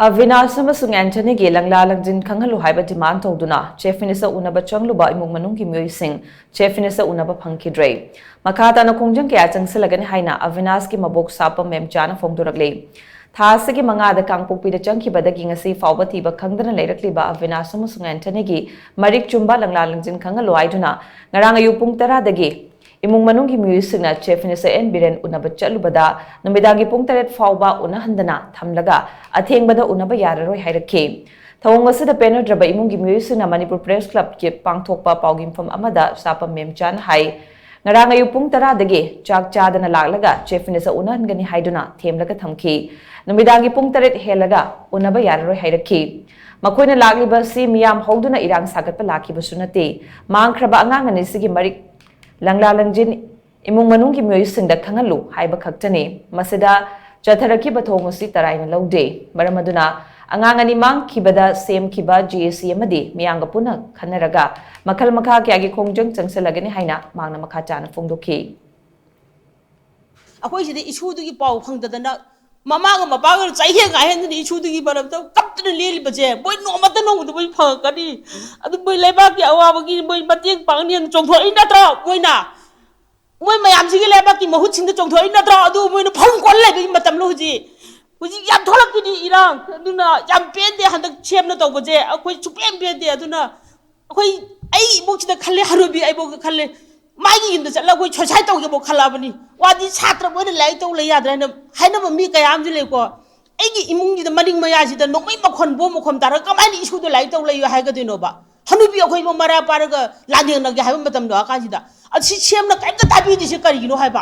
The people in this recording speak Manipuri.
AVINASH AMASUNG Anthony gi langla langjin khanghalu haiba demand tawduna Chief Minister UNABA changluba imung manung ki MEEOI sing Chief Minister UNABA PHANGKHIDRE Makha Taba Khongjang kya Changsillakadouri haina AVINASH ki mabok sapa memchana phongdorakle Thasagi manga da kangpokpi da changkhibada gi ngasi fawba THIBA KHANGDANA leirakliba AVINASH AMASUNG Anthony gi marik chumba langla langjin khanghalu aiduna ngarang ayu pung 10 dagi IMUNG MANUNG MEEOI singna Chief Minister Biren UNABA chalubada numidangi pung 3 fawba unahandana thamlaga athengbada UNABA yararoi hairake thawong asida penadraba IMUNG MEEOI singna Manipur Press Club ki pangthokpa paugimfam amada sapa memchan hai ngarang ayu pung 10 dagi chak chadana laglaga Chief Minister unahangani haiduna themlaga thamki numidangi pung 3 helaga UNABA yararoi hairake makoina lagliba si miyam hogduna irang sagatpa lakhibasu nate mangkhraba angangani sigi marik langla langjin imung manung ki MEEOI singda khangalu haiba khaktani masida chatharaki bathong usi taraina laude maramaduna angangani mang khibada sem khiba GAC amadi miyanga puna khanaraga makhal makha kyagi khongjang changsilagani haina mangna makha chana phongdokhi akoi sidi issue dugi pau phangdadana mamaga mapaga chaihe ga hen ni issue dugi baramta kaptana leli baje boy no mata no boy phakani adu boy leba ki awa gi boy bateng pangni chongtho ina tra boyna boy mayam sigi leba ki mahut sing chongtho ina tra adu boy no phang kol le bi matam lo ji huji yam tholak ki irang aduna yam pen de handak chemna to baje akoi chupem pen de aduna akoi ai bokchida khalle harubi ai bok khalle माइगी इंद चला कोई छोसाई तो के बो खलाबनी वादी छात्र बोने लाई तो ले याद रहने हाइना मम्मी कयाम जिले को एगी इमुंग जी द मनिंग मया जी द नोमै मखन बो मखम तार कमानी इशु द लाई तो ले यो हाइगा दिनो बा हनुबी अखोइ मरा पारगा लादेंग न गे हाइबम मतम द आका जी द असि छेम न काइम द ताबी दिसे करिनो हाइबा